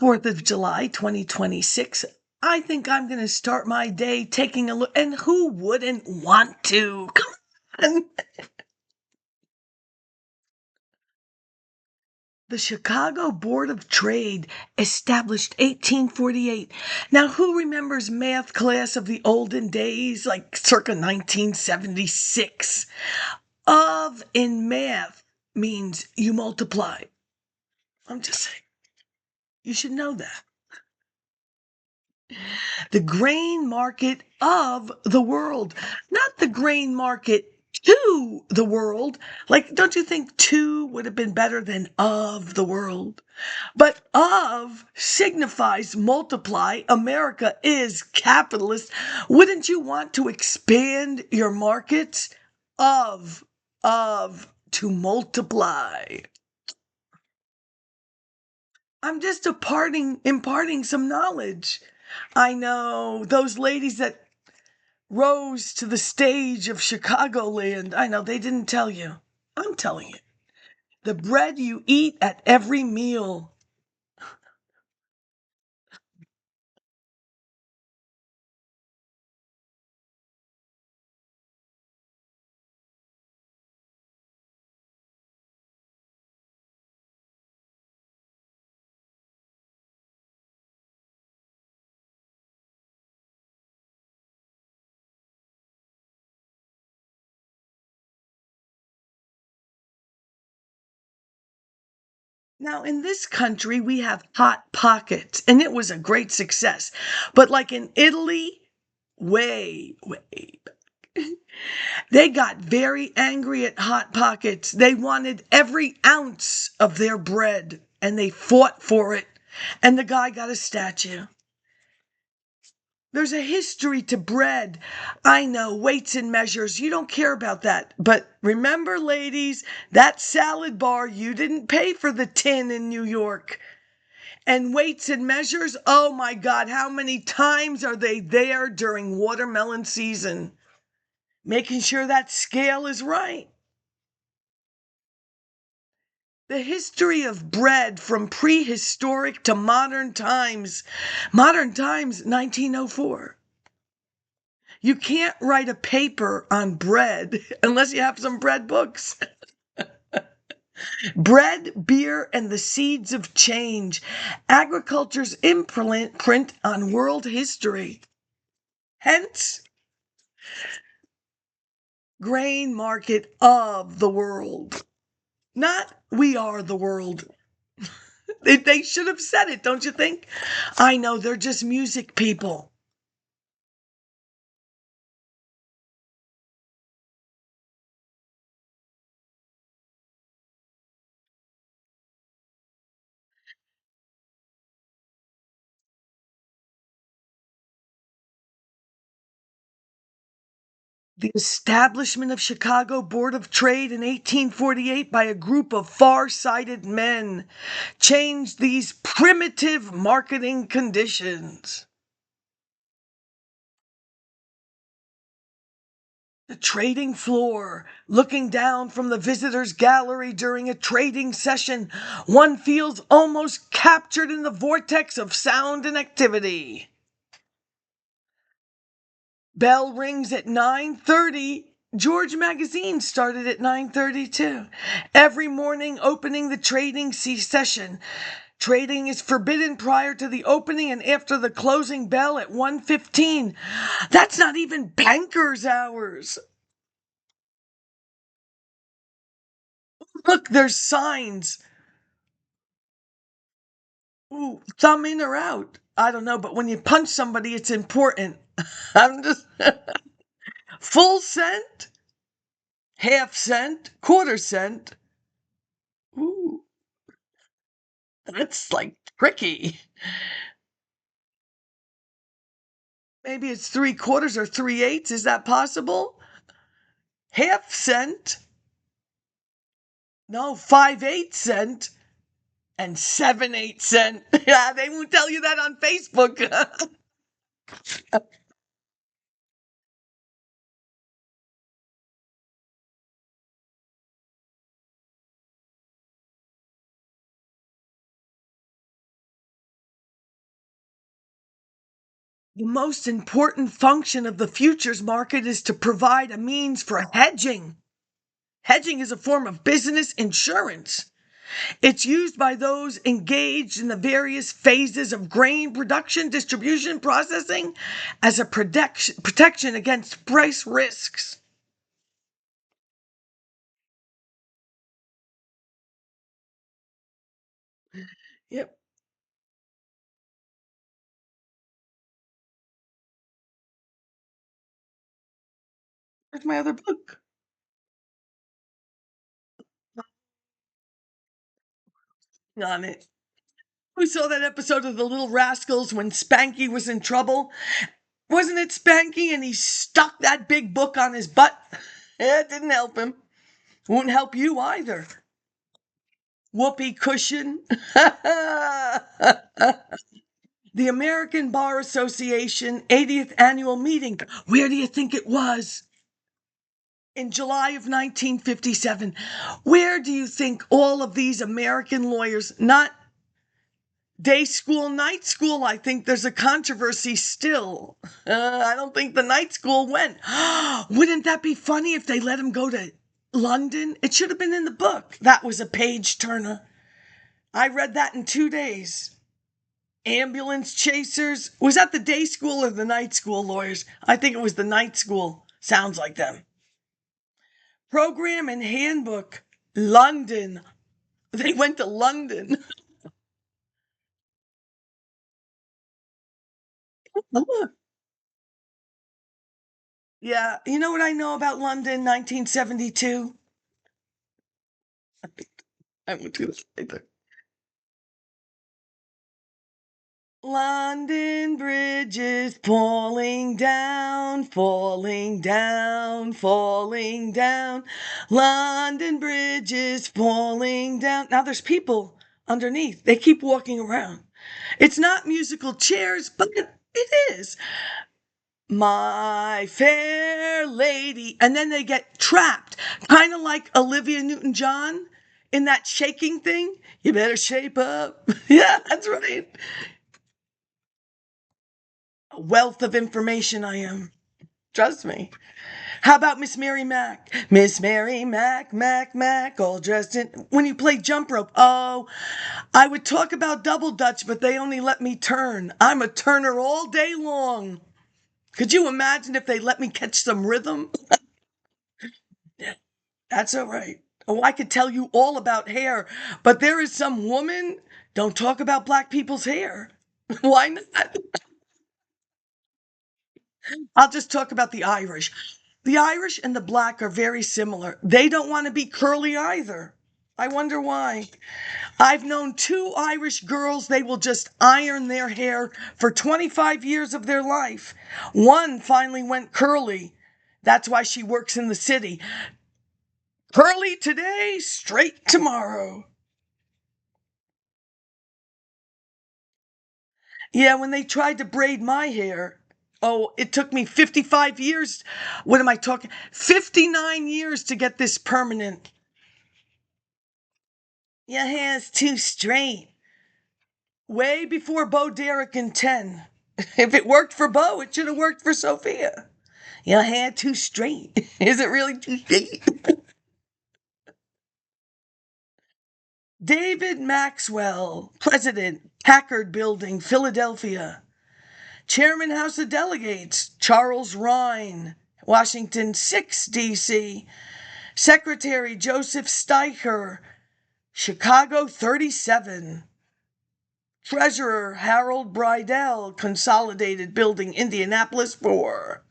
4th of July, 2026. I think I'm going to start my day taking a look. And who wouldn't want to? Come on. The Chicago Board of Trade, established 1848. Now, who remembers math class of the olden days, like circa 1976? Of in math means you multiply. I'm just saying. You should know that. The grain market of the world, not the grain market to the world. Like, don't you think to would have been better than of the world? But of signifies multiply. America is capitalist. Wouldn't you want to expand your markets? Of, to multiply. I'm just imparting some knowledge. I know those ladies that rose to the stage of Chicagoland. I know they didn't tell you. I'm telling you. The bread you eat at every meal. Now, in this country, we have Hot Pockets, and it was a great success. But like in Italy, way back, they got very angry at Hot Pockets. They wanted every ounce of their bread, and they fought for it. And the guy got a statue. There's a history to bread. I know, weights and measures. You don't care about that. But remember, ladies, that salad bar, you didn't pay for the tin in New York. And weights and measures, oh my God, how many times are they there during watermelon season? Making sure that scale is right. The history of bread from prehistoric to modern times. Modern times, 1904. You can't write a paper on bread unless you have some bread books. Bread, beer, and the seeds of change. Agriculture's imprint on world history. Hence, grain market of the world. Not we are the world. They should have said it, don't you think? I know, they're just music people. The establishment of Chicago Board of Trade in 1848 by a group of far-sighted men changed these primitive marketing conditions. The trading floor, looking down from the visitors' gallery during a trading session, one feels almost captured in the vortex of sound and activity. Bell rings at 9:30. George Magazine started at 9:30 too. Every morning opening the trading session. Trading is forbidden prior to the opening and after the closing bell at 1:15. That's not even bankers' hours. Look, there's signs. Ooh, thumb in or out. I don't know, but when you punch somebody, it's important. I'm just full cent, half cent, quarter cent. Ooh, that's like tricky. Maybe it's 3/4 or 3/8. Is that possible? Half cent? No, 5/8 cent and 7/8 cent. Yeah, they won't tell you that on Facebook. The most important function of the futures market is to provide a means for hedging. Hedging is a form of business insurance. It's used by those engaged in the various phases of grain production, distribution, processing as a protection against price risks. Yep. Where's my other book? On it. We saw that episode of The Little Rascals when Spanky was in trouble. Wasn't it Spanky? And he stuck that big book on his butt. It didn't help him. Won't help you either. Whoopee cushion. The American Bar Association 80th annual meeting. Where do you think it was? In July of 1957. Where do you think all of these American lawyers, not day school, night school, I think there's a controversy still. I don't think the night school went. Wouldn't that be funny if they let him go to London? It should have been in the book. That was a page turner. I read that in 2 days. Ambulance chasers. Was that the day school or the night school lawyers? I think it was the night school. Sounds like them. Program and handbook. London. They went to London. Yeah, you know what I know about London, 1972? I went to this later. London Bridge is falling down, falling down, falling down. London Bridge is falling down. Now there's people underneath. They keep walking around. It's not musical chairs, but it is. My fair lady. And then they get trapped, kind of like Olivia Newton-John in that shaking thing. You better shape up. Yeah, that's right. A wealth of information I am. Trust me. How about Miss Mary Mac? Miss Mary Mac, Mac, Mac, all dressed in. When you play jump rope, oh, I would talk about double dutch, but they only let me turn. I'm a turner all day long. Could you imagine if they let me catch some rhythm? That's all right. Oh, I could tell you all about hair, but there is some woman. Don't talk about black people's hair. Why not? I'll just talk about the Irish. The Irish and the black are very similar. They don't want to be curly either. I wonder why. I've known two Irish girls, they will just iron their hair for 25 years of their life. One finally went curly. That's why she works in the city. Curly today, straight tomorrow. Yeah, when they tried to braid my hair, oh, it took me 55 years. What am I talking? 59 years to get this permanent. Your hair's too straight. Way before Bo Derek and 10. If it worked for Bo, it should have worked for Sophia. Your hair too straight. Is it really too straight? David Maxwell, President, Packard Building, Philadelphia. Chairman, House of Delegates, Charles Rhine, Washington 6, D.C. Secretary, Joseph Steicher, Chicago 37. Treasurer, Harold Bridell, Consolidated Building, Indianapolis 4.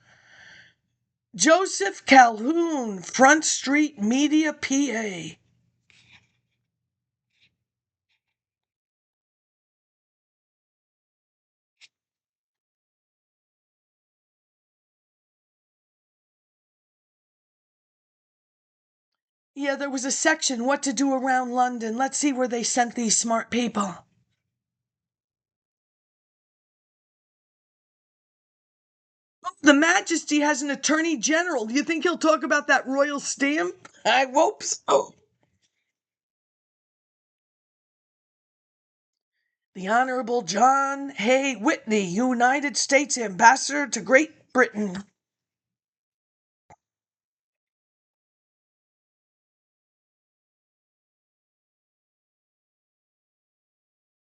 Joseph Calhoun, Front Street Media, PA. Yeah, there was a section, what to do around London. Let's see where they sent these smart people. The Majesty has an Attorney General. Do you think he'll talk about that royal stamp? I hope so. The Honorable John Hay Whitney, United States Ambassador to Great Britain.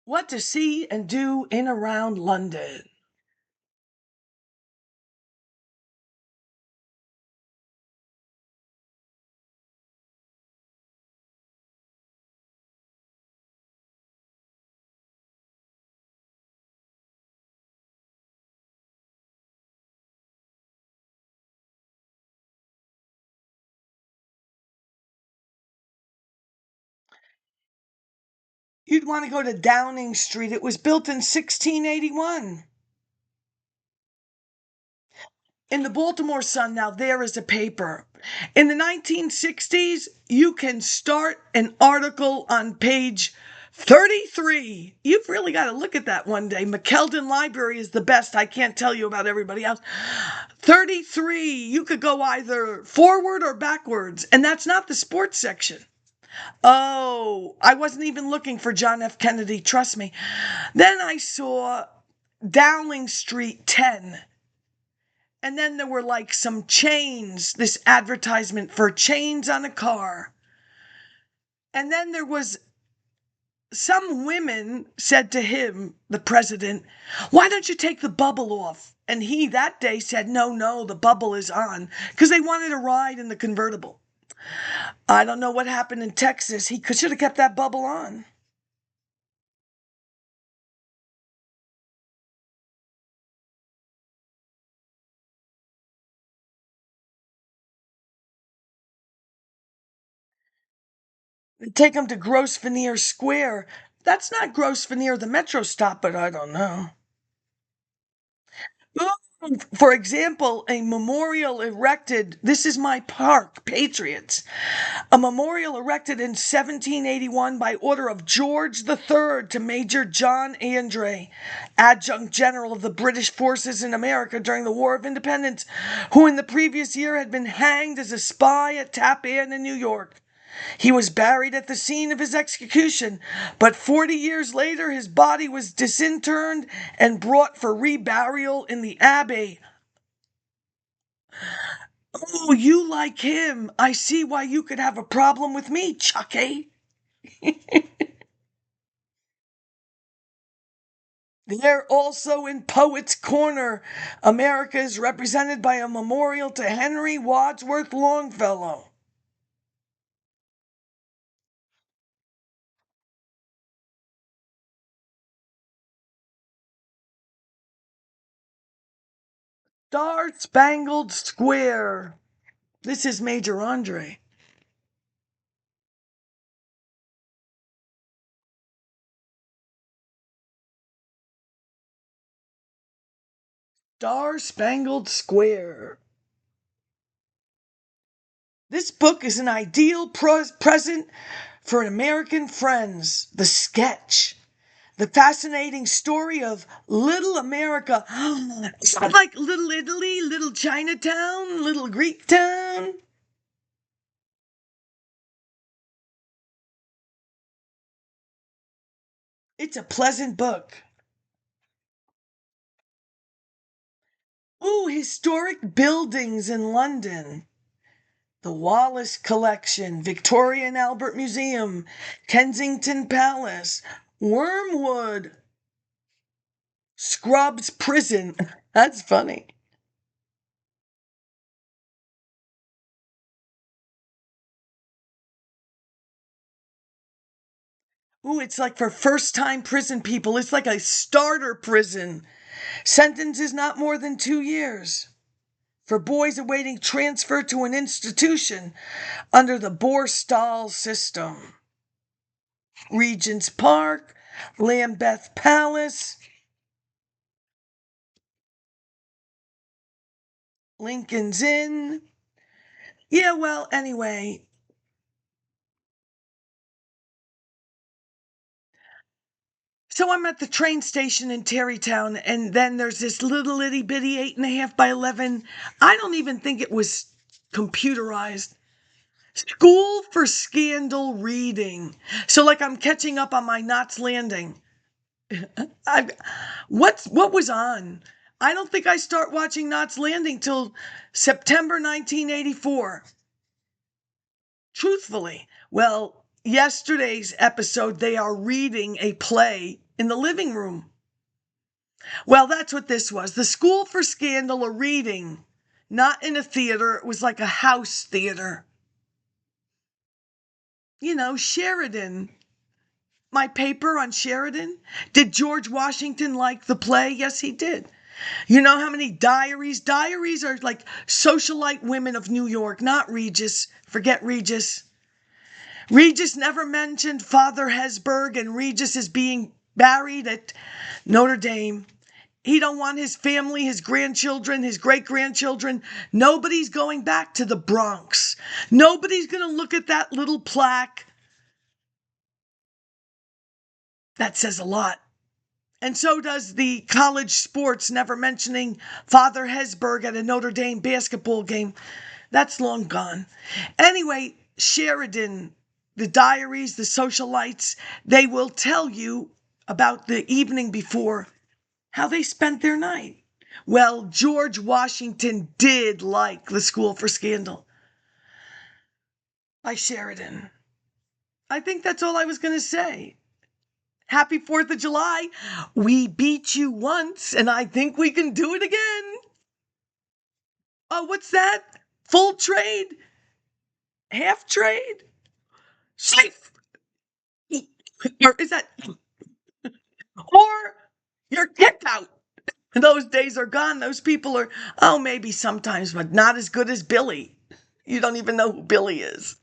What to see and do in around London. You'd want to go to Downing Street. It was built in 1681. In the Baltimore Sun, now there is a paper. In the 1960s, you can start an article on page 33. You've really got to look at that one day. McKeldin Library is the best. I can't tell you about everybody else. 33. You could go either forward or backwards, and that's not the sports section. Oh, I wasn't even looking for John F. Kennedy, trust me. Then I saw Dowling Street 10. And then there were like some chains, this advertisement for chains on a car. And then there was some women said to him, the president, why don't you take the bubble off? And he that day said, no, the bubble is on, because they wanted a ride in the convertible. I don't know what happened in Texas. He should have kept that bubble on. Take him to Grosvenor Square. That's not Grosvenor, the metro stop, but I don't know. For example, a memorial erected, this is my park, Patriots, a memorial erected in 1781 by order of George III to Major John Andre, adjunct general of the British forces in America during the War of Independence, who in the previous year had been hanged as a spy at Tappan in New York. He was buried at the scene of his execution, but 40 years later his body was disinterred and brought for reburial in the Abbey. Oh, you like him. I see why you could have a problem with me, Chucky. They're also in Poets' Corner. America is represented by a memorial to Henry Wadsworth Longfellow. Star Spangled Square. This is Major Andre. Star Spangled Square. This book is an ideal present for American friends. The sketch. The fascinating story of Little America. It's like Little Italy, Little Chinatown, Little Greek Town. It's a pleasant book. Ooh, historic buildings in London. The Wallace Collection, Victoria and Albert Museum, Kensington Palace, Wormwood, Scrubs Prison. That's funny. Ooh, it's like for first time prison people. It's like a starter prison. Sentence is not more than 2 years. For boys awaiting transfer to an institution under the Borstal system. Regent's Park, Lambeth Palace, Lincoln's Inn. Yeah, well, anyway. So I'm at the train station in Terrytown, and then there's this little itty bitty 8.5 by 11. I don't even think it was computerized. School for Scandal Reading. So, like, I'm catching up on my Knots Landing. What was on? I don't think I start watching Knots Landing till September 1984. Truthfully. Well, yesterday's episode, they are reading a play in the living room. Well, that's what this was. The School for Scandal, a reading, not in a theater. It was like a house theater. You know, Sheridan. My paper on Sheridan. Did George Washington like the play? Yes, he did. You know how many diaries? Diaries are like socialite women of New York, not Regis. Forget Regis. Regis never mentioned Father Hesburgh, and Regis is being buried at Notre Dame. He don't want his family, his grandchildren, his great-grandchildren. Nobody's going back to the Bronx. Nobody's going to look at that little plaque. That says a lot. And so does the college sports, never mentioning Father Hesburgh at a Notre Dame basketball game. That's long gone. Anyway, Sheridan, the diaries, the socialites, they will tell you about the evening before, how they spent their night. Well, George Washington did like The School for Scandal by Sheridan. I think that's all I was going to say. Happy 4th of July. We beat you once, and I think we can do it again. Oh, what's that? Full trade? Half trade? Safe? Or is that... Or you're kicked out. Those days are gone. Those people are, oh, maybe sometimes, but not as good as Billy. You don't even know who Billy is.